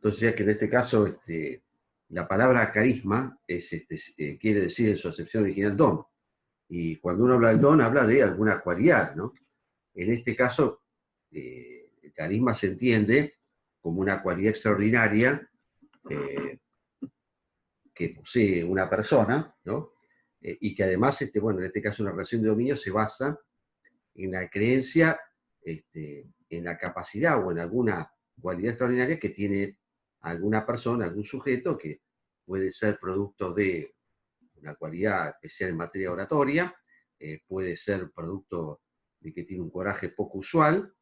Entonces, ya que en este caso la palabra carisma quiere decir en su acepción original don. Y cuando uno habla del don, habla de alguna cualidad, ¿no? En este caso, el carisma se entiende como una cualidad extraordinaria eh, que posee una persona, ¿no? Y que además, bueno, en este caso una relación de dominio se basa en la creencia, en la capacidad o en alguna cualidad extraordinaria que tiene alguna persona, algún sujeto, que puede ser producto de una cualidad especial en materia oratoria, puede ser producto de que tiene un coraje poco usual,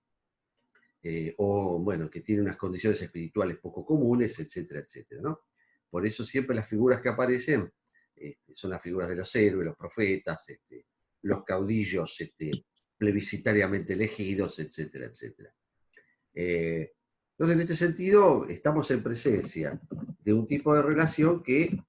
o bueno, que tiene unas condiciones espirituales poco comunes, etcétera, etcétera, ¿no? Por eso siempre las figuras que aparecen son las figuras de los héroes, los profetas, los caudillos plebiscitariamente elegidos, etcétera, etcétera. Entonces, en este sentido, estamos en presencia de un tipo de relación que,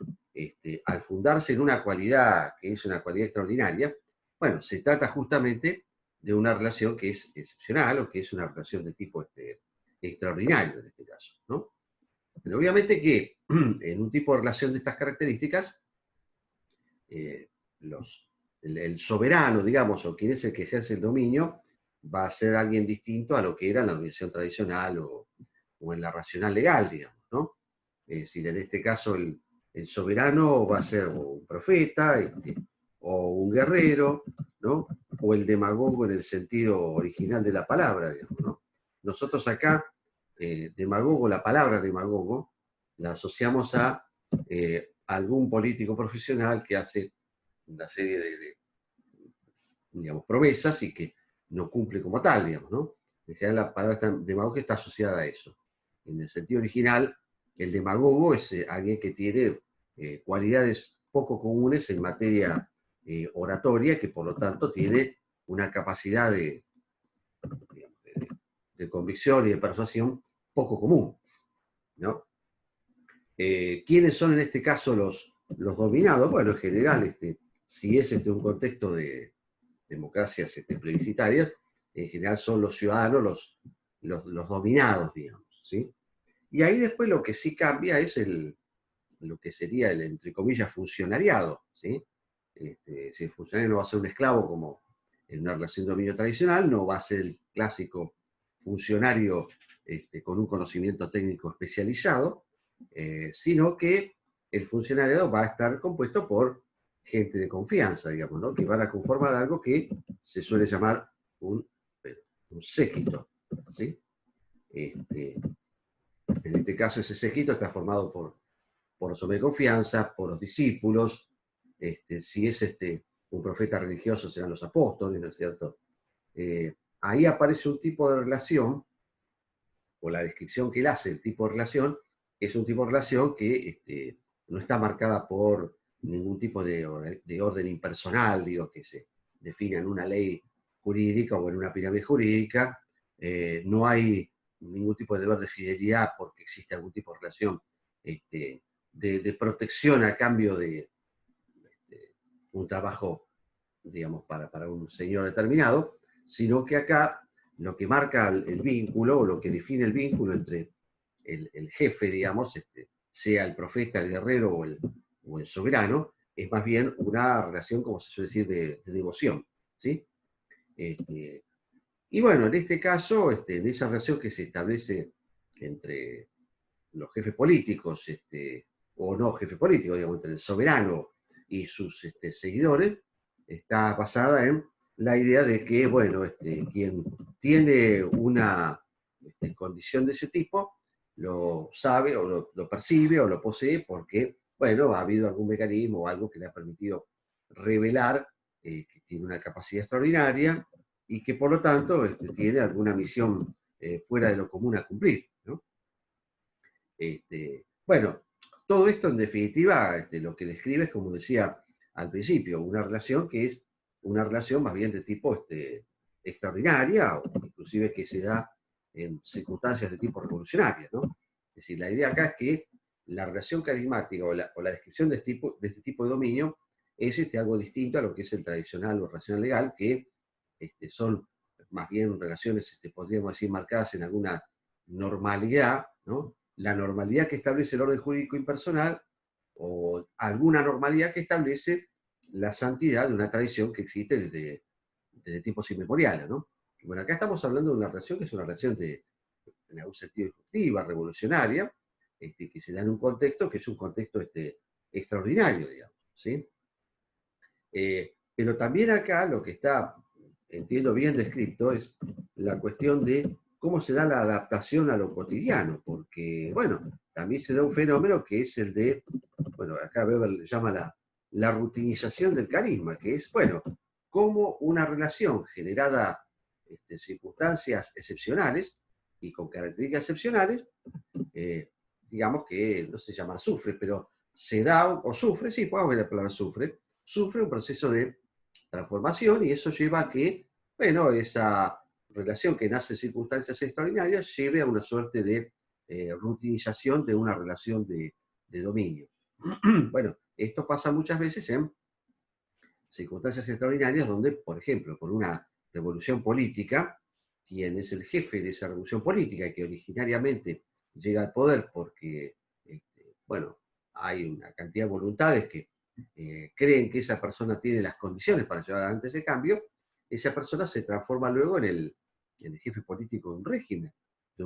al fundarse en una cualidad que es una cualidad extraordinaria, bueno, se trata justamente de una relación que es excepcional o que es una relación de tipo extraordinario en este caso, ¿no? Pero obviamente que en un tipo de relación de estas características, eh, el soberano, digamos, o quien es el que ejerce el dominio, va a ser alguien distinto a lo que era en la dominación tradicional o en la racional legal, digamos, ¿no? Es decir, en este caso el soberano va a ser un profeta, o un guerrero, ¿no? O el demagogo en el sentido original de la palabra, digamos, ¿no? Nosotros acá, demagogo, la palabra demagogo, la asociamos a algún político profesional que hace una serie digamos, promesas y que no cumple como tal, digamos, ¿no? En general la palabra demagogia está asociada a eso. En el sentido original, el demagogo es alguien que tiene cualidades poco comunes en materia oratoria, que por lo tanto tiene una capacidad digamos, de convicción y de persuasión poco común, ¿no? ¿Quiénes son en este caso los dominados? Bueno, en general, si es un contexto de democracias plebiscitarias, en general son los ciudadanos los dominados, digamos, ¿sí? Y ahí después lo que sí cambia es lo que sería el, entre comillas, funcionariado, ¿sí? Si el funcionario no va a ser un esclavo como en una relación de dominio tradicional, no va a ser el clásico funcionario con un conocimiento técnico especializado, sino que el funcionariado va a estar compuesto por gente de confianza, digamos, ¿no? Que van a conformar algo que se suele llamar un, un séquito, ¿sí? En este caso, ese séquito está formado por los hombres de confianza, por los discípulos, si es un profeta religioso serán los apóstoles, ¿no es cierto? Ahí aparece un tipo de relación, o la descripción que él hace, el tipo de relación, es un tipo de relación que no está marcada por ningún tipo de orden impersonal, digo, que se defina en una ley jurídica o en una pirámide jurídica. No hay ningún tipo de deber de fidelidad porque existe algún tipo de relación de protección a cambio de un trabajo, digamos, para un señor determinado, sino que acá lo que marca el vínculo, o lo que define el vínculo entre el jefe, digamos, sea el profeta, el guerrero o el soberano, es más bien una relación, como se suele decir, de devoción, ¿sí? Y bueno, en este caso, en esa relación que se establece entre los jefes políticos, o no jefes políticos, digamos, entre el soberano y sus seguidores, está basada en la idea de que, bueno, quien tiene una condición de ese tipo, lo sabe o lo percibe o lo posee porque, bueno, ha habido algún mecanismo o algo que le ha permitido revelar que tiene una capacidad extraordinaria y que por lo tanto tiene alguna misión fuera de lo común a cumplir, ¿no? Bueno, todo esto en definitiva lo que describe es, como decía al principio, una relación que es una relación más bien de tipo extraordinaria, o inclusive que se da en circunstancias de tipo revolucionario, ¿no? Es decir, la idea acá es que la relación carismática o la descripción de este tipo de dominio es algo distinto a lo que es el tradicional o racional legal, que son más bien relaciones, podríamos decir, marcadas en alguna normalidad, ¿no? la normalidad que establece el orden jurídico impersonal o alguna normalidad que establece la santidad de una tradición que existe desde tiempos inmemoriales, ¿no? Y bueno, acá estamos hablando de una relación que es una relación en algún sentido disruptiva, revolucionaria, que se da en un contexto que es un contexto extraordinario, digamos, ¿sí? Pero también acá lo que está, entiendo bien descrito, es la cuestión de cómo se da la adaptación a lo cotidiano, porque, bueno, también se da un fenómeno que es el de, bueno, acá Weber le llama la rutinización del carisma, que es, bueno, cómo una relación generada en circunstancias excepcionales y con características excepcionales, digamos que no se llama sufre, pero se da o sufre, sí, podemos ver la palabra sufre un proceso de transformación y eso lleva a que, bueno, esa relación que nace en circunstancias extraordinarias lleve a una suerte de rutinización de una relación de dominio. Bueno, esto pasa muchas veces en circunstancias extraordinarias donde, por ejemplo, con una revolución política, quien es el jefe de esa revolución política y que originariamente llega al poder porque, bueno, hay una cantidad de voluntades que creen que esa persona tiene las condiciones para llevar adelante ese cambio, esa persona se transforma luego en el jefe político de un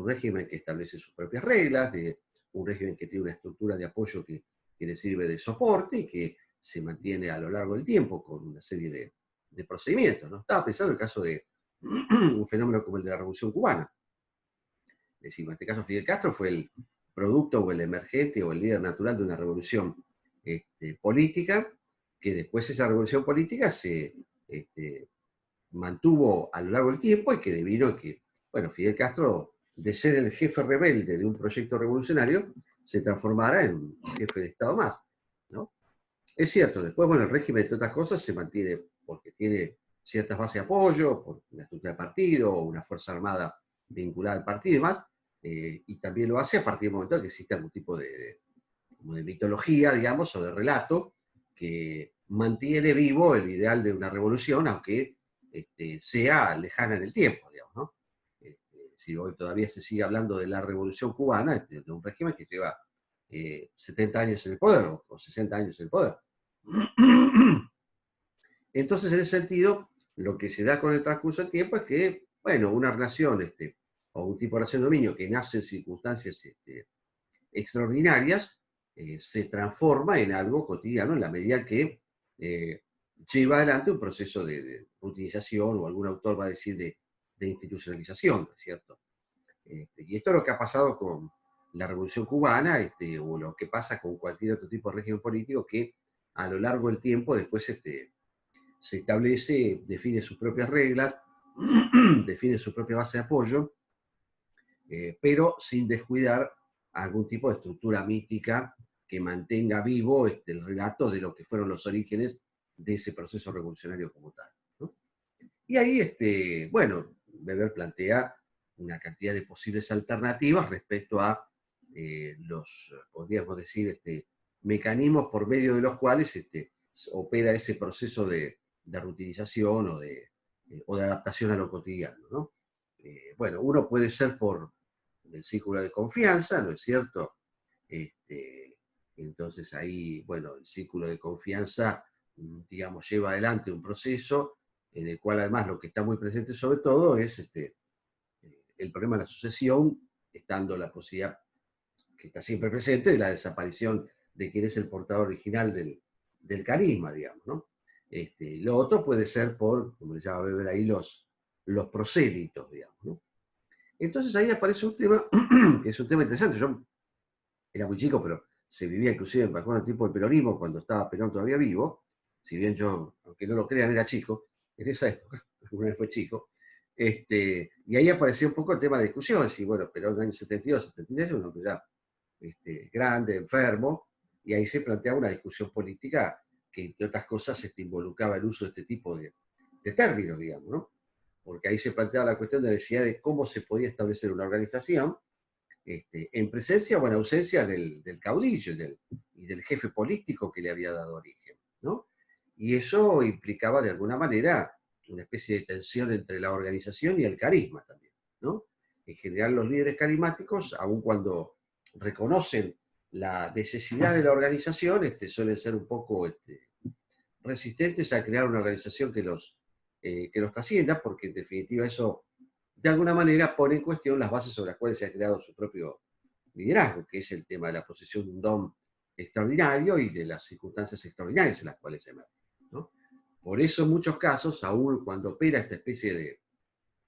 régimen que establece sus propias reglas, de un régimen que tiene una estructura de apoyo que le sirve de soporte y que se mantiene a lo largo del tiempo con una serie de procedimientos, ¿no? Estaba pensando en el caso de un fenómeno como el de la Revolución Cubana. Es decir, en este caso Fidel Castro fue el producto o el emergente o el líder natural de una revolución política, que después esa revolución política se mantuvo a lo largo del tiempo y que devino en que, bueno, Fidel Castro, de ser el jefe rebelde de un proyecto revolucionario, se transformara en un jefe de Estado más, ¿no? Es cierto, después, bueno, el régimen, entre otras cosas, se mantiene porque tiene ciertas bases de apoyo, por una estructura de partido, o una fuerza armada vinculada al partido y demás, y también lo hace a partir del momento en que existe algún tipo como de mitología, digamos, o de relato, que mantiene vivo el ideal de una revolución, aunque sea lejana en el tiempo, digamos, ¿no? Si hoy todavía se sigue hablando de la revolución cubana, de un régimen que lleva 70 años en el poder, o 60 años en el poder. Entonces, en ese sentido, lo que se da con el transcurso del tiempo es que, bueno, una relación o un tipo de relación de dominio que nace en circunstancias extraordinarias se transforma en algo cotidiano en la medida que lleva adelante un proceso de utilización, o algún autor va a decir de institucionalización, ¿cierto? Y esto es lo que ha pasado con la Revolución Cubana, o lo que pasa con cualquier otro tipo de régimen político que a lo largo del tiempo después se establece, define sus propias reglas, define su propia base de apoyo, pero sin descuidar algún tipo de estructura mítica que mantenga vivo el relato de lo que fueron los orígenes de ese proceso revolucionario como tal, ¿no? Y ahí, bueno, Weber plantea una cantidad de posibles alternativas respecto a podríamos decir, mecanismos por medio de los cuales opera ese proceso de rutinización o de adaptación a lo cotidiano, ¿no? Bueno, uno puede ser por el círculo de confianza, ¿no es cierto? Entonces ahí, bueno, el círculo de confianza, digamos, lleva adelante un proceso en el cual además lo que está muy presente sobre todo es el problema de la sucesión, estando la posibilidad que está siempre presente de la desaparición de quien es el portador original del carisma, digamos, ¿no? Lo otro puede ser por, como le llama Weber ahí, los prosélitos, digamos, ¿no? Entonces ahí aparece un tema, que es un tema interesante. Yo era muy chico, pero se vivía inclusive bajo el tipo del peronismo cuando estaba Perón todavía vivo, si bien yo, aunque no lo crean, era chico, en esa época, alguna vez fue chico, y ahí apareció un poco el tema de discusión, si bueno, Perón en el año 72, 73, uno que ya grande, enfermo, y ahí se planteaba una discusión política que, entre otras cosas, involucraba el uso de este tipo de términos, digamos, ¿no? Porque ahí se planteaba la cuestión de la necesidad de cómo se podía establecer una organización en presencia o en ausencia del caudillo y del jefe político que le había dado origen, ¿no? Y eso implicaba de alguna manera una especie de tensión entre la organización y el carisma también, ¿no? En general los líderes carismáticos, aun cuando reconocen la necesidad de la organización, suelen ser un poco resistentes a crear una organización que los trascienda, porque en definitiva eso, de alguna manera, pone en cuestión las bases sobre las cuales se ha creado su propio liderazgo, que es el tema de la posesión de un don extraordinario y de las circunstancias extraordinarias en las cuales se emerge, ¿no? Por eso en muchos casos, aún cuando opera esta especie de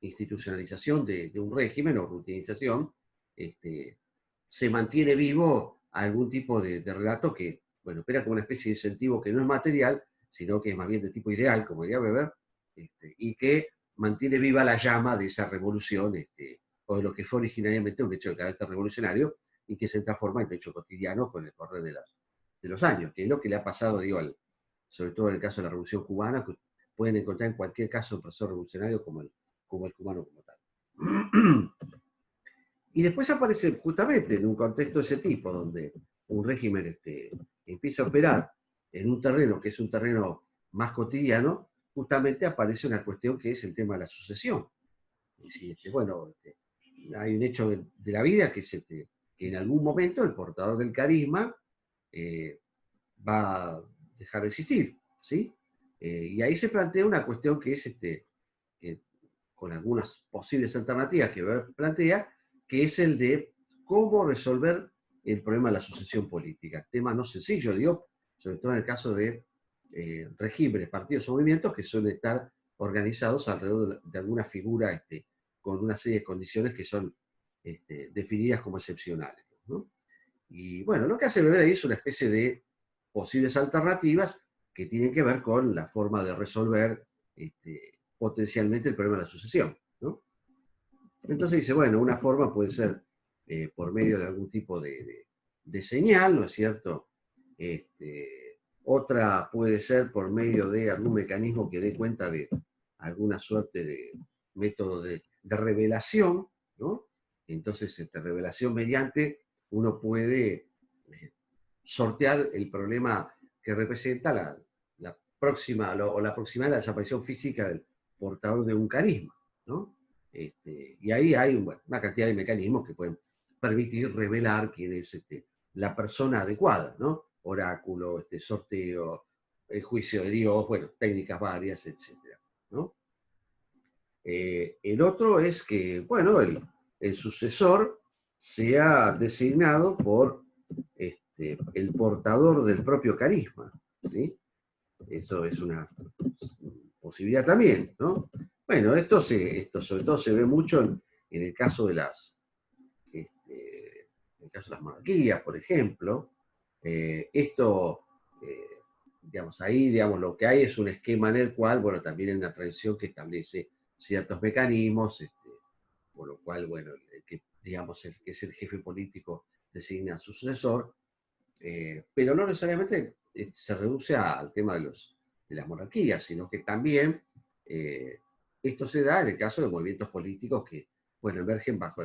institucionalización de un régimen o rutinización, se mantiene vivo algún tipo de relato que, bueno, opera como una especie de incentivo que no es material, sino que es más bien de tipo ideal, como diría Weber, y que mantiene viva la llama de esa revolución, o de lo que fue originariamente un hecho de carácter revolucionario, y que se transforma en hecho cotidiano con el correr de los años, que es lo que le ha pasado, digo, sobre todo en el caso de la Revolución Cubana, que pueden encontrar en cualquier caso un proceso revolucionario como el cubano como tal. Y después aparece justamente en un contexto de ese tipo, donde un régimen empieza a operar en un terreno que es un terreno más cotidiano, justamente aparece una cuestión que es el tema de la sucesión. Es decir, bueno, hay un hecho de la vida que es que en algún momento el portador del carisma va a dejar de existir, ¿sí? Y ahí se plantea una cuestión que es, que, con algunas posibles alternativas que plantea, que es el de cómo resolver el problema de la sucesión política. Tema no sencillo, digo, sobre todo en el caso de regímenes, partidos o movimientos que suelen estar organizados alrededor de alguna figura con una serie de condiciones que son definidas como excepcionales, ¿no? Y bueno, lo que hace Weber ahí es una especie de posibles alternativas que tienen que ver con la forma de resolver potencialmente el problema de la sucesión, ¿no? Entonces dice, bueno, una forma puede ser por medio de algún tipo de señal, ¿no es cierto? Otra puede ser por medio de algún mecanismo que dé cuenta de alguna suerte de método de revelación, ¿no? Entonces, revelación mediante uno puede sortear el problema que representa la próxima o la aproximada desaparición física del portador de un carisma, ¿no? Y ahí hay una cantidad de mecanismos que pueden permitir revelar quién es la persona adecuada, ¿no? Oráculo, sorteo, el juicio de Dios, bueno, técnicas varias, etcétera, ¿no? El otro es que, bueno, el sucesor sea designado por el portador del propio carisma, ¿sí? Eso es una posibilidad también, ¿no? Bueno, esto sobre todo se ve mucho en el caso de las monarquías, por ejemplo. Digamos, ahí, digamos, lo que hay es un esquema en el cual, bueno, también hay una tradición que establece ciertos mecanismos, por lo cual, bueno, digamos, el que es el jefe político designa a su sucesor, pero no necesariamente se reduce al tema de las monarquías, sino que también esto se da en el caso de movimientos políticos que, bueno, emergen bajo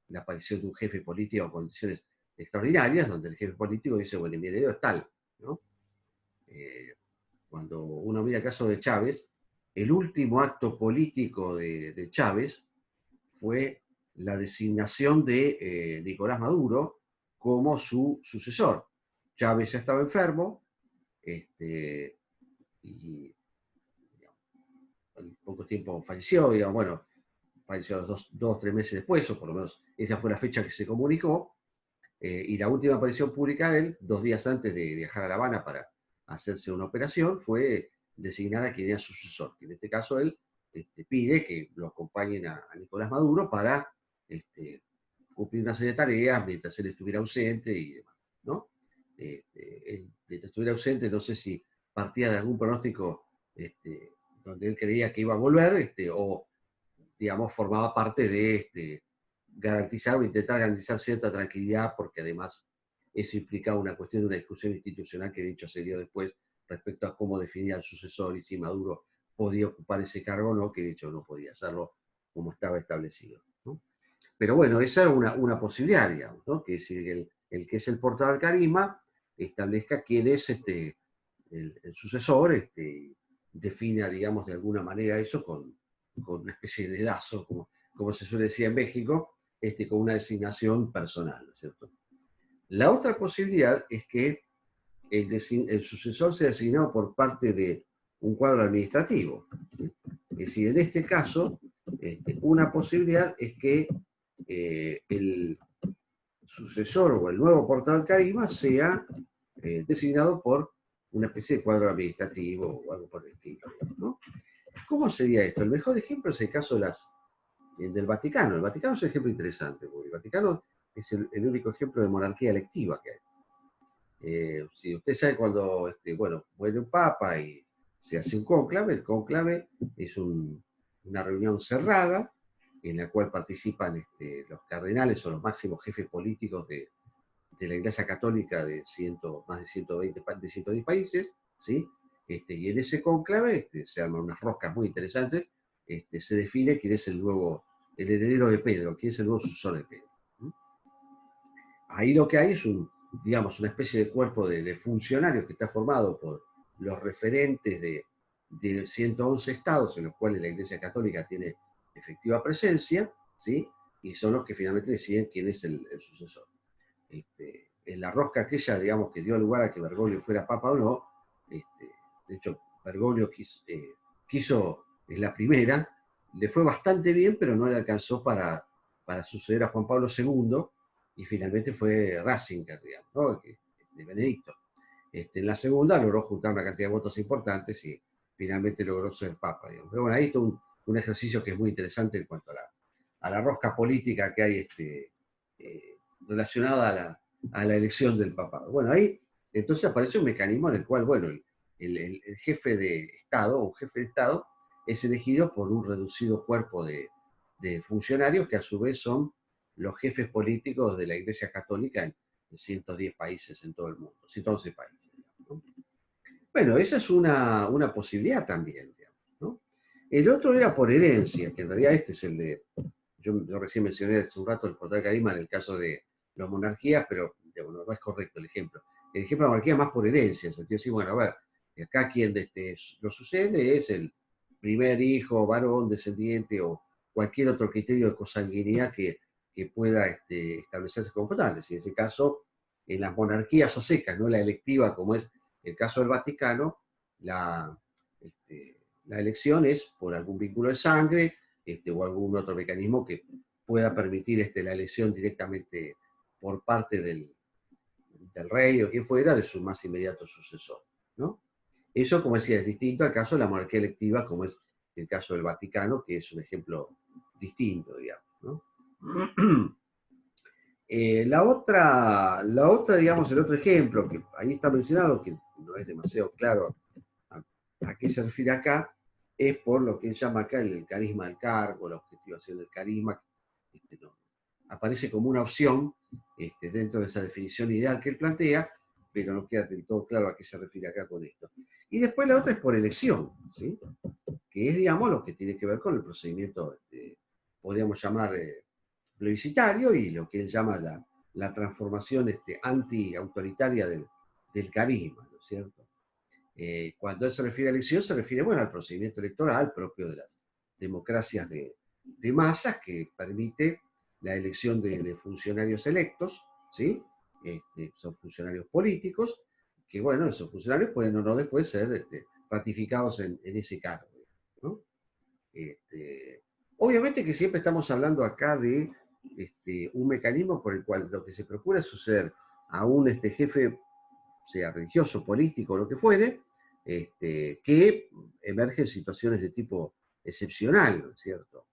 la aparición de un jefe político o condiciones extraordinarias, donde el jefe político dice, bueno, mi heredero es tal, ¿no? Cuando uno mira el caso de Chávez, el último acto político de Chávez fue la designación de Nicolás Maduro como su sucesor. Chávez ya estaba enfermo, y digamos, al poco tiempo falleció, digamos, bueno, falleció dos, 3 meses después, o por lo menos esa fue la fecha que se comunicó, y la última aparición pública de él, 2 días antes de viajar a La Habana para hacerse una operación, fue designar a quien era su sucesor, que en este caso él pide que lo acompañen a Nicolás Maduro para cumplir una serie de tareas mientras él estuviera ausente y demás, ¿no? Él, mientras estuviera ausente, no sé si partía de algún pronóstico donde él creía que iba a volver, o, digamos, formaba parte de garantizar o intentar garantizar cierta tranquilidad, porque además eso implicaba una cuestión de una discusión institucional que de hecho se dio después respecto a cómo definir al sucesor y si Maduro podía ocupar ese cargo o no, que de hecho no podía hacerlo como estaba establecido, ¿no? Pero bueno, esa es una posibilidad, digamos, ¿no? Que es el que es el portador del carisma establezca quién es el sucesor, defina, digamos, de alguna manera eso con una especie de dedazo, como se suele decir en México, con una designación personal, ¿no es cierto? La otra posibilidad es que el sucesor sea designado por parte de un cuadro administrativo. Es decir, en este caso, una posibilidad es que el sucesor o el nuevo portador del carisma sea designado por una especie de cuadro administrativo o algo por el estilo, ¿no? ¿Cómo sería esto? El mejor ejemplo es el caso del Vaticano. El Vaticano es un ejemplo interesante, porque el Vaticano es el único ejemplo de monarquía electiva que hay. Si usted sabe cuando bueno, muere un papa y se hace un cónclave, el cónclave es una reunión cerrada en la cual participan los cardenales o los máximos jefes políticos de la Iglesia Católica de más de 120, de 110 países, ¿sí? Y en ese cónclave se arman unas roscas muy interesantes, se define quién es el heredero de Pedro, quién es el nuevo sucesor de Pedro. ¿Sí? Ahí lo que hay es digamos, una especie de cuerpo de funcionarios que está formado por los referentes de 111 estados en los cuales la Iglesia Católica tiene efectiva presencia, ¿sí? Y son los que finalmente deciden quién es el sucesor. En la rosca aquella, digamos, que dio lugar a que Bergoglio fuera papa o no, de hecho, Bergoglio quiso, es la primera, le fue bastante bien, pero no le alcanzó para suceder a Juan Pablo II, y finalmente fue Ratzinger, digamos, ¿no? De Benedicto. En la segunda logró juntar una cantidad de votos importantes y finalmente logró ser papa, digamos. Pero bueno, ahí está un ejercicio que es muy interesante en cuanto a la rosca política que hay relacionada a la elección del papado. Bueno, ahí entonces aparece un mecanismo en el cual, bueno, el jefe de Estado o jefe de Estado es elegido por un reducido cuerpo de funcionarios que a su vez son los jefes políticos de la Iglesia Católica en 110 países en todo el mundo, 111 países. ¿No? Bueno, esa es una posibilidad también, digamos, ¿no? El otro era por herencia, que en realidad este es el de, yo recién mencioné hace un rato el portal de carisma en el caso de las monarquías, pero bueno, no es correcto el ejemplo. El ejemplo de la monarquía es más por herencia, en el sentido de decir, bueno, a ver, acá quien lo sucede es el primer hijo, varón, descendiente o cualquier otro criterio de consanguinidad que pueda establecerse como tal. En ese caso, en las monarquías a secas, no la electiva, como es el caso del Vaticano, la, la elección es por algún vínculo de sangre o algún otro mecanismo que pueda permitir la elección directamente por parte del rey o quien fuera de su más inmediato sucesor, ¿no? Eso, como decía, es distinto al caso de la monarquía electiva, como es el caso del Vaticano, que es un ejemplo distinto, digamos, ¿no? Digamos, el otro ejemplo, que ahí está mencionado, que no es demasiado claro a qué se refiere acá, es por lo que él llama acá el carisma del cargo, la objetivación del carisma, no, aparece como una opción dentro de esa definición ideal que él plantea, pero no queda del todo claro a qué se refiere acá con esto. Y después la otra es por elección, ¿sí? Que es, digamos, lo que tiene que ver con el procedimiento, podríamos llamar plebiscitario, y lo que él llama la transformación anti-autoritaria del carisma, ¿no es cierto? Cuando él se refiere a elección, se refiere, bueno, al procedimiento electoral propio de las democracias de masas que permite la elección de funcionarios electos, ¿sí? Son funcionarios políticos, que bueno, esos funcionarios pueden o no después ser ratificados en ese cargo, ¿no? Obviamente que siempre estamos hablando acá de un mecanismo por el cual lo que se procura es suceder a un jefe, sea religioso, político, lo que fuere, que emergen situaciones de tipo excepcional, ¿no es cierto?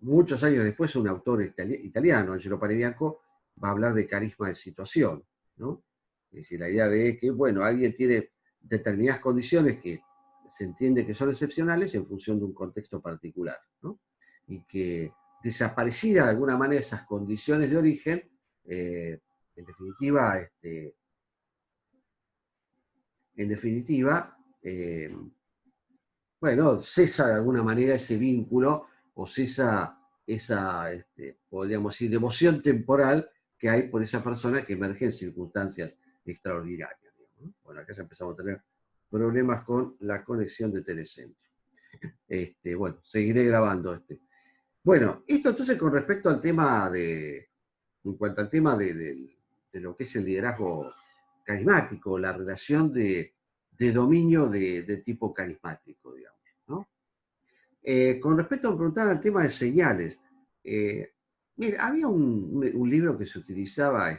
Muchos años después, un autor italiano, Angelo Panebianco, va a hablar de carisma de situación, ¿no? Es decir, la idea de que, bueno, alguien tiene determinadas condiciones que se entiende que son excepcionales en función de un contexto particular, ¿no? Y que desaparecida de alguna manera esas condiciones de origen, en definitiva, bueno, cesa de alguna manera ese vínculo o cesa esa, podríamos decir, devoción temporal que hay por esa persona que emerge en circunstancias extraordinarias. ¿No? Bueno, acá ya empezamos a tener problemas con la conexión de Telecentro. Bueno, seguiré grabando. Bueno, esto entonces con respecto al tema en cuanto al tema de lo que es el liderazgo carismático, la relación de dominio de tipo carismático, digamos, ¿no? Con respecto a preguntar al tema de señales, mira, había un libro que se utilizaba,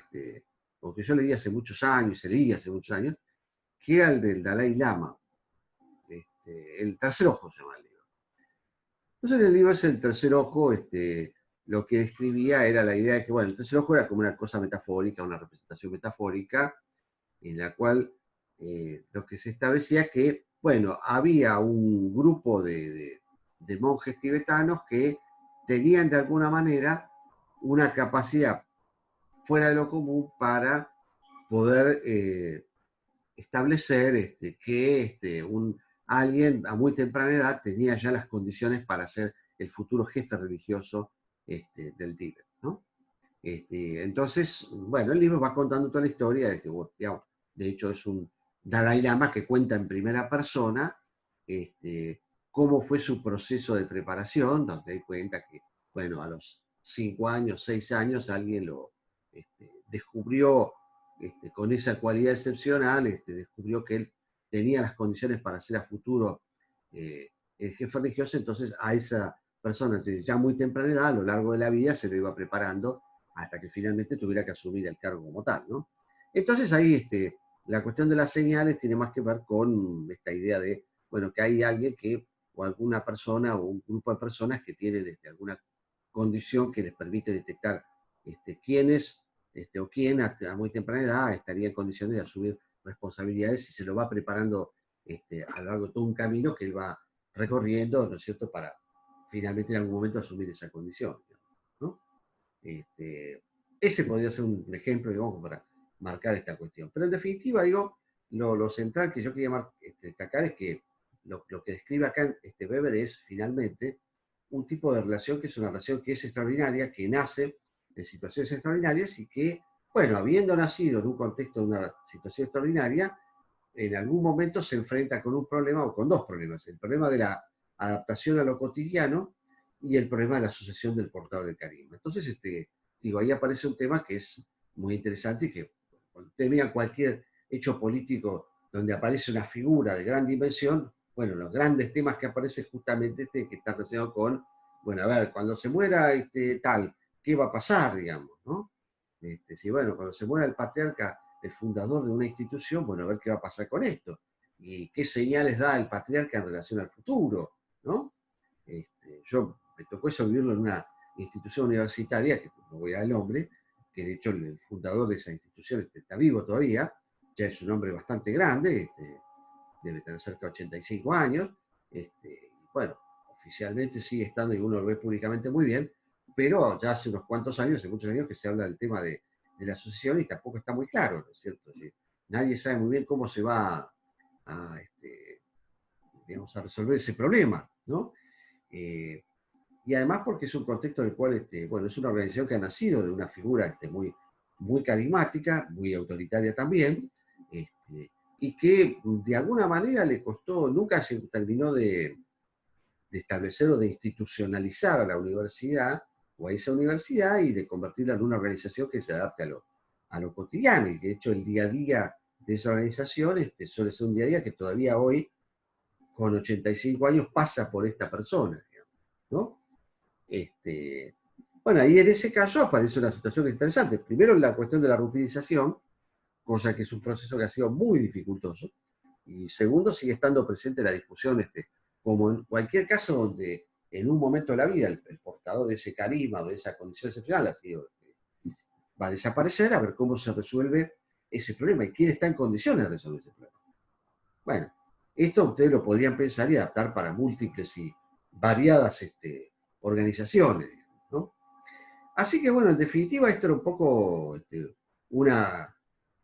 o que yo leí hace muchos años, se leía hace muchos años, que era el del Dalai Lama, el tercer ojo se llama el libro. Entonces el libro es el tercer ojo, lo que describía era la idea de que, bueno, el tercer ojo era como una cosa metafórica, una representación metafórica, en la cual lo que se establecía que, bueno, había un grupo de monjes tibetanos que tenían de alguna manera una capacidad fuera de lo común para poder establecer que alguien a muy temprana edad tenía ya las condiciones para ser el futuro jefe religioso del Tíbet, ¿no? Entonces, bueno, el libro va contando toda la historia, digamos, de hecho es un Dalai Lama que cuenta en primera persona cómo fue su proceso de preparación, donde hay cuenta que, bueno, a los 5 años, 6 años, alguien lo descubrió con esa cualidad excepcional, descubrió que él tenía las condiciones para ser a futuro el jefe religioso, entonces a esa persona, ya muy temprana edad, a lo largo de la vida, se lo iba preparando hasta que finalmente tuviera que asumir el cargo como tal, ¿no? Entonces ahí la cuestión de las señales tiene más que ver con esta idea de, bueno, que hay alguien que, o alguna persona, o un grupo de personas que tienen alguna condición que les permite detectar quién es o quién a muy temprana edad estaría en condiciones de asumir responsabilidades y se lo va preparando a lo largo de todo un camino que él va recorriendo, ¿no es cierto?, para finalmente en algún momento asumir esa condición, ¿no? Ese podría ser un ejemplo, digamos, para marcar esta cuestión. Pero en definitiva, digo, lo central que yo quería destacar es que lo que describe acá Weber es finalmente un tipo de relación que es una relación que es extraordinaria, que nace de situaciones extraordinarias y que, bueno, habiendo nacido en un contexto de una situación extraordinaria, en algún momento se enfrenta con un problema o con dos problemas. El problema de la adaptación a lo cotidiano y el problema de la sucesión del portador del carisma. Entonces, digo, ahí aparece un tema que es muy interesante y que cuando usted mira cualquier hecho político donde aparece una figura de gran dimensión, bueno, los grandes temas que aparecen justamente que está relacionado con, bueno, a ver, cuando se muera tal, ¿qué va a pasar, digamos, no? Si, bueno, cuando se muera el patriarca, el fundador de una institución, bueno, a ver qué va a pasar con esto. Y qué señales da el patriarca en relación al futuro, ¿no? Yo me tocó eso vivirlo en una institución universitaria, que no voy a dar el nombre, que de hecho el fundador de esa institución está vivo todavía, ya es un hombre bastante grande, debe tener cerca de 85 años, bueno, oficialmente sigue estando y uno lo ve públicamente muy bien, pero ya hace unos cuantos años, hace muchos años que se habla del tema de la asociación y tampoco está muy claro, ¿no es cierto? Es decir, nadie sabe muy bien cómo se va digamos, a resolver ese problema, ¿no? Eh, y además porque es un contexto en el cual, bueno, es una organización que ha nacido de una figura muy carismática, muy autoritaria también, y que de alguna manera le costó, nunca se terminó de establecer o de institucionalizar a la universidad o a esa universidad y de convertirla en una organización que se adapte a lo cotidiano. Y de hecho el día a día de esa organización suele ser un día a día que todavía hoy, con 85 años, pasa por esta persona, digamos, ¿no? Bueno, ahí en ese caso aparece una situación interesante. Primero, la cuestión de la rutinización, cosa que es un proceso que ha sido muy dificultoso. Y segundo, sigue estando presente la discusión, como en cualquier caso donde en un momento de la vida el portador de ese carisma o de esa condición excepcional ha sido, va a desaparecer, a ver cómo se resuelve ese problema y quién está en condiciones de resolver ese problema. Bueno, esto ustedes lo podrían pensar y adaptar para múltiples y variadas organizaciones, ¿no? Así que bueno, en definitiva esto era un poco una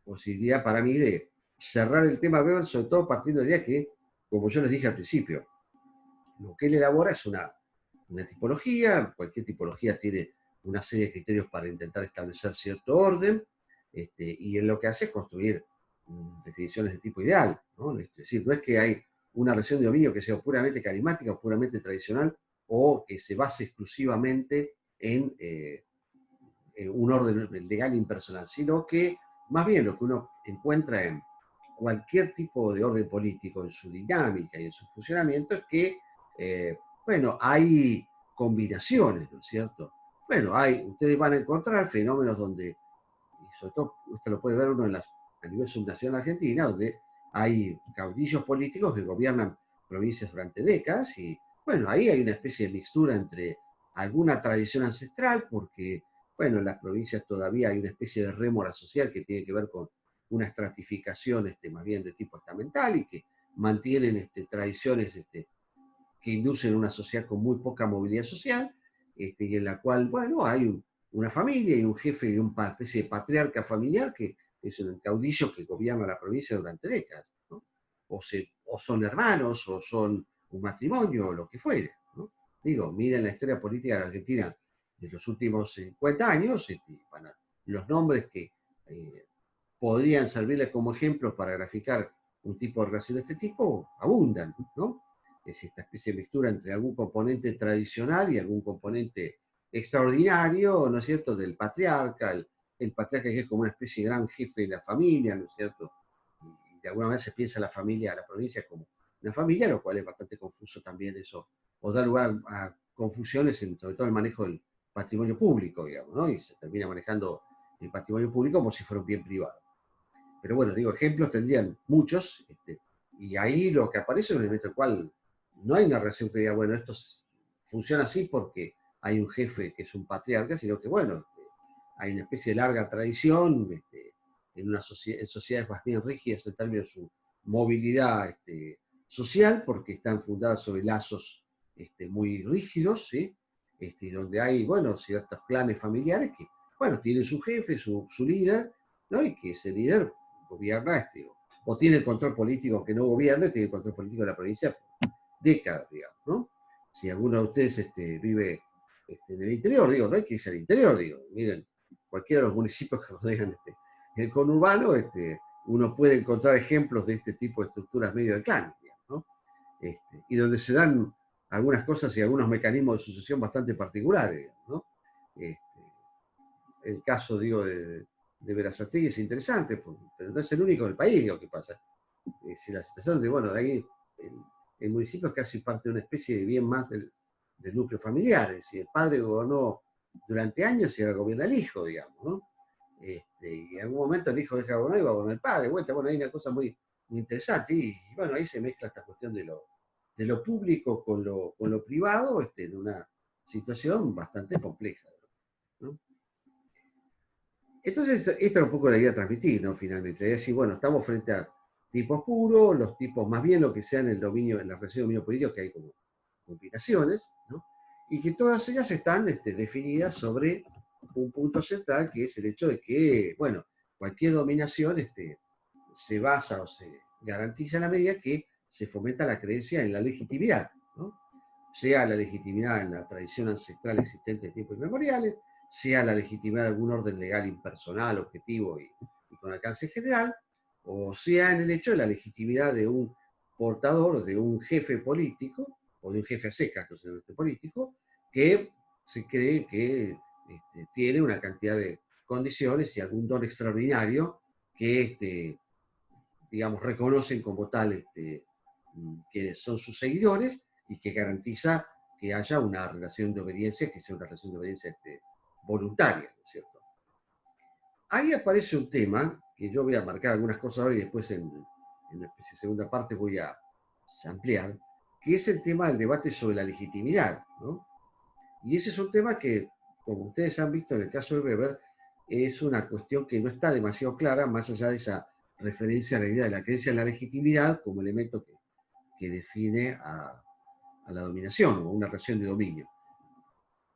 posibilidad para mí de cerrar el tema Weber, sobre todo partiendo de la idea que, como yo les dije al principio, lo que él elabora es una tipología, cualquier tipología tiene una serie de criterios para intentar establecer cierto orden, y en lo que hace es construir definiciones de tipo ideal, ¿no? Es decir, no es que hay una relación de dominio que sea puramente carismática o puramente tradicional, o que se base exclusivamente en un orden legal impersonal, sino que más bien lo que uno encuentra en cualquier tipo de orden político, en su dinámica y en su funcionamiento, es que, bueno, hay combinaciones, ¿no es cierto? Bueno, ustedes van a encontrar fenómenos donde, y sobre todo usted lo puede ver uno a nivel subnacional argentina, donde hay caudillos políticos que gobiernan provincias durante décadas y, bueno, ahí hay una especie de mixtura entre alguna tradición ancestral, porque, bueno, en las provincias todavía hay una especie de rémora social que tiene que ver con una estratificación más bien de tipo estamental y que mantienen tradiciones que inducen una sociedad con muy poca movilidad social, y en la cual, bueno, hay una familia y un jefe y una especie de patriarca familiar que es un caudillo que gobierna la provincia durante décadas, ¿no? O son hermanos, o son un matrimonio, o lo que fuere, ¿no? Digo, miren la historia política de la Argentina de los últimos 50 años, los nombres que podrían servirles como ejemplos para graficar un tipo de relación de este tipo, abundan, ¿no? Es esta especie de mixtura entre algún componente tradicional y algún componente extraordinario, ¿no es cierto?, del patriarca, el patriarca que es como una especie de gran jefe de la familia, ¿no es cierto? Y de alguna manera se piensa la familia, la provincia como una familia, lo cual es bastante confuso también eso, o da lugar a confusiones sobre todo el manejo del patrimonio público, digamos, ¿no? Y se termina manejando el patrimonio público como si fuera un bien privado. Pero bueno, digo, ejemplos tendrían muchos, y ahí lo que aparece es un elemento el cual no hay una relación que diga, bueno, esto funciona así porque hay un jefe que es un patriarca, sino que, bueno, hay una especie de larga tradición en sociedades más bien rígidas en términos de su movilidad social, porque están fundadas sobre lazos muy rígidos, ¿sí? Donde hay, bueno, ciertos clanes familiares que, bueno, tienen su jefe, su líder, ¿no? Y que ese líder gobierna, o tiene el control político, que no gobierna, tiene el control político de la provincia por décadas, digamos, ¿no? Si alguno de ustedes vive en el interior, digo, no hay que irse al interior, digo, miren, cualquiera de los municipios que rodean el conurbano, uno puede encontrar ejemplos de este tipo de estructuras medio de clan, digamos, ¿no? Y donde se dan algunas cosas y algunos mecanismos de sucesión bastante particulares, digamos, ¿no? Este, el caso, digo, de Berazategui es interesante, pero no es el único del país, digo, que pasa. Si la situación de, bueno, de ahí el municipio es casi parte de una especie de bien más del núcleo familiar, es decir, el padre gobernó durante años y ahora gobierna el hijo, digamos, ¿no? Y en algún momento el hijo deja de gobernar y va a gobernar el padre, vuelta, bueno, hay una cosa muy interesante, y bueno, ahí se mezcla esta cuestión de lo público con lo privado, en una situación bastante compleja, ¿no? Entonces, esta es un poco la idea de transmitir, ¿no? Finalmente, es decir, bueno, estamos frente a tipos puros, los tipos más bien lo que sea en el dominio, en la relación de dominio político, que hay como combinaciones, ¿no? Y que todas ellas están definidas sobre un punto central, que es el hecho de que, bueno, cualquier dominación se basa o se garantiza en la medida que se fomenta la creencia en la legitimidad, ¿no? Sea la legitimidad en la tradición ancestral existente de tiempos inmemoriales, sea la legitimidad de algún orden legal impersonal, objetivo y con alcance general, o sea en el hecho de la legitimidad de un portador, de un jefe político, o de un jefe a secas, político, que se cree que tiene una cantidad de condiciones y algún don extraordinario que, digamos, reconocen como tal que son sus seguidores y que garantiza que haya una relación de obediencia, que sea una relación de obediencia voluntaria, ¿no es cierto? Ahí aparece un tema, que yo voy a marcar algunas cosas ahora y después en la segunda parte voy a ampliar, que es el tema del debate sobre la legitimidad, ¿no? Y ese es un tema que, como ustedes han visto en el caso de Weber, es una cuestión que no está demasiado clara, más allá de esa referencia a la idea de la creencia en la legitimidad como elemento que define a la dominación o una relación de dominio.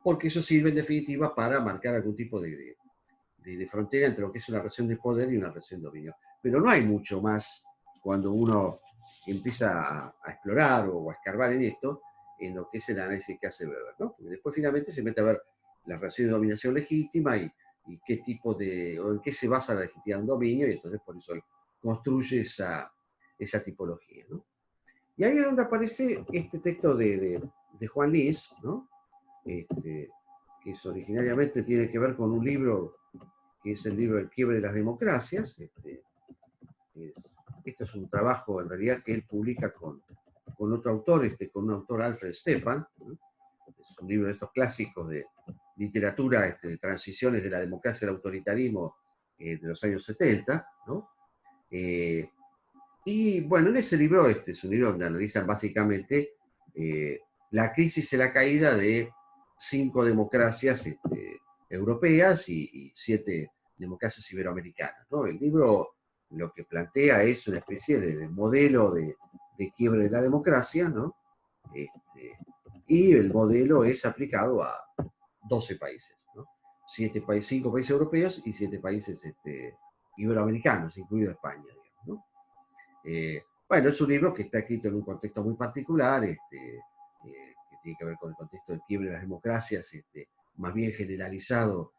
Porque eso sirve en definitiva para marcar algún tipo de frontera entre lo que es una relación de poder y una relación de dominio. Pero no hay mucho más cuando uno empieza a explorar o a escarbar en esto, en lo que es el análisis que hace Weber, ¿no? Porque después finalmente se mete a ver la relación de dominación legítima y qué tipo o en qué se basa la legitimidad de un dominio, y entonces por eso construye esa tipología, ¿no? Y ahí es donde aparece este texto de de Juan Lins, ¿no? Que es, originariamente tiene que ver con un libro que es el libro El quiebre de las democracias. Esto es un trabajo en realidad que él publica con otro autor, con un autor, Alfred Stepan, ¿no? Es un libro de estos clásicos de literatura, de transiciones de la democracia al autoritarismo de los años 70, ¿no? Y bueno, en ese libro, es un libro donde analizan básicamente la crisis y la caída de 5 democracias europeas y 7 democracias iberoamericanas, ¿no? El libro lo que plantea es una especie de modelo de quiebre de la democracia, ¿no? Y el modelo es aplicado a 12 países, ¿no? 5 países europeos y 7 países iberoamericanos, incluido España, digamos, ¿no? Bueno, es un libro que está escrito en un contexto muy particular, que tiene que ver con el contexto del quiebre de las democracias, más bien generalizado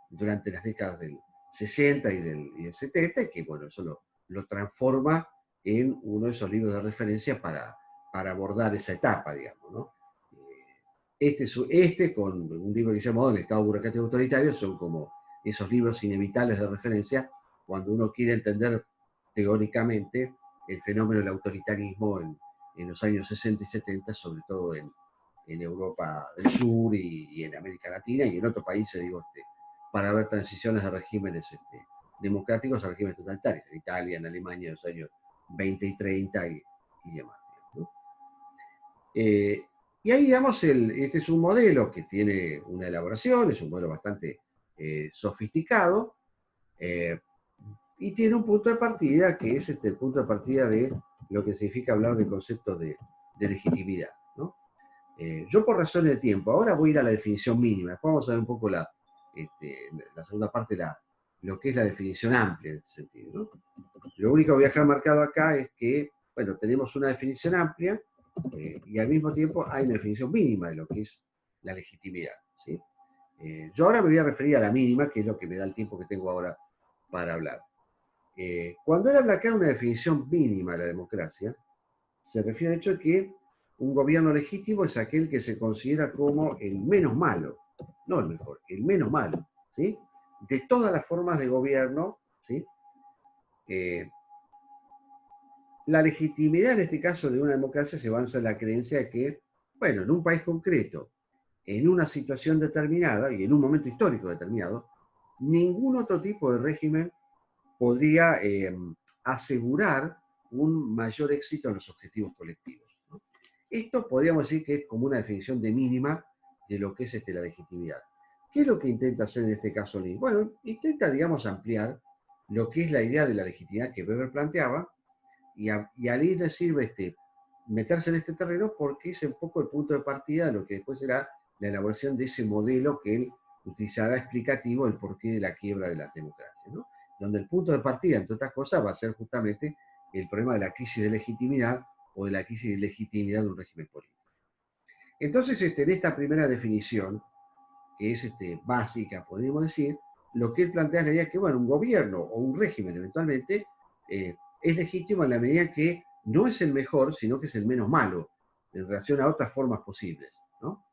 durante las décadas del 60 y del 70, y que, bueno, eso lo transforma en uno de esos libros de referencia para abordar esa etapa, digamos, ¿no? Con un libro que se llama El Estado Burocrático Autoritario, son como esos libros inevitables de referencia cuando uno quiere entender teóricamente el fenómeno del autoritarismo en los años 60 y 70, sobre todo en Europa del Sur y en América Latina y en otros países, digo, para ver transiciones de regímenes democráticos a regímenes totalitarios, en Italia, en Alemania, en los años 20 y 30 y demás, ¿no? Y ahí, digamos, este es un modelo que tiene una elaboración, es un modelo bastante sofisticado, y tiene un punto de partida que es el punto de partida de lo que significa hablar del concepto de legitimidad, ¿no? Yo, por razones de tiempo, ahora voy a ir a la definición mínima. Después vamos a ver un poco la segunda parte, lo que es la definición amplia en este sentido, ¿no? Lo único que voy a dejar marcado acá es que, bueno, tenemos una definición amplia y al mismo tiempo hay una definición mínima de lo que es la legitimidad, ¿sí? Yo ahora me voy a referir a la mínima, que es lo que me da el tiempo que tengo ahora para hablar. Cuando él habla acá de una definición mínima de la democracia, se refiere al hecho de que un gobierno legítimo es aquel que se considera como el menos malo, no el mejor, el menos malo, ¿sí? De todas las formas de gobierno, ¿sí? La legitimidad en este caso de una democracia se basa en la creencia de que, bueno, en un país concreto, en una situación determinada y en un momento histórico determinado, ningún otro tipo de régimen podría asegurar un mayor éxito en los objetivos colectivos, ¿no? Esto podríamos decir que es como una definición de mínima de lo que es la legitimidad. ¿Qué es lo que intenta hacer en este caso Lins? Bueno, intenta, digamos, ampliar lo que es la idea de la legitimidad que Weber planteaba, y a Lins le sirve meterse en este terreno porque es un poco el punto de partida de lo que después será la elaboración de ese modelo que él utilizará explicativo del porqué de la quiebra de las democracias, ¿no? Donde el punto de partida, entre otras cosas, va a ser justamente el problema de la crisis de legitimidad o de la crisis de legitimidad de un régimen político. Entonces, en esta primera definición, que es básica, podríamos decir, lo que él plantea es la idea de que, bueno, un gobierno o un régimen eventualmente es legítimo en la medida que no es el mejor, sino que es el menos malo en relación a otras formas posibles, ¿no?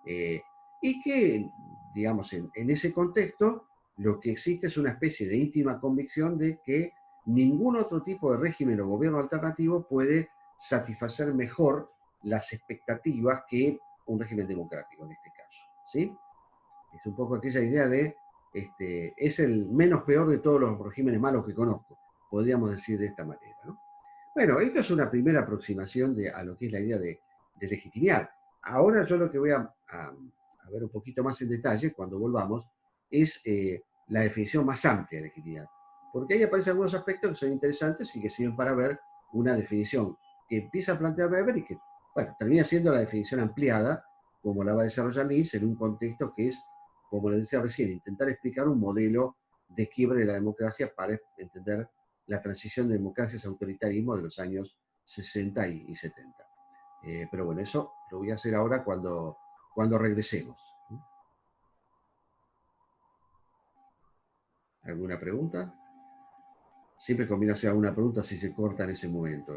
Y que, digamos, en ese contexto, lo que existe es una especie de íntima convicción de que ningún otro tipo de régimen o gobierno alternativo puede satisfacer mejor las expectativas que un régimen democrático en este caso, ¿sí? Es un poco aquella idea de, es el menos peor de todos los regímenes malos que conozco, podríamos decir de esta manera, ¿no? Bueno, esto es una primera aproximación a lo que es la idea de legitimidad. Ahora yo lo que voy a ver un poquito más en detalle cuando volvamos es la definición más amplia de legitimidad, porque ahí aparecen algunos aspectos que son interesantes y que sirven para ver una definición que empieza a plantear Weber y que, bueno, termina siendo la definición ampliada, como la va a desarrollar Lins, en un contexto que es, como les decía recién, intentar explicar un modelo de quiebre de la democracia para entender la transición de democracias a autoritarismo de los años 60 y 70. Pero bueno, eso lo voy a hacer ahora cuando regresemos. ¿Alguna pregunta? Siempre conviene hacer alguna pregunta si se corta en ese momento.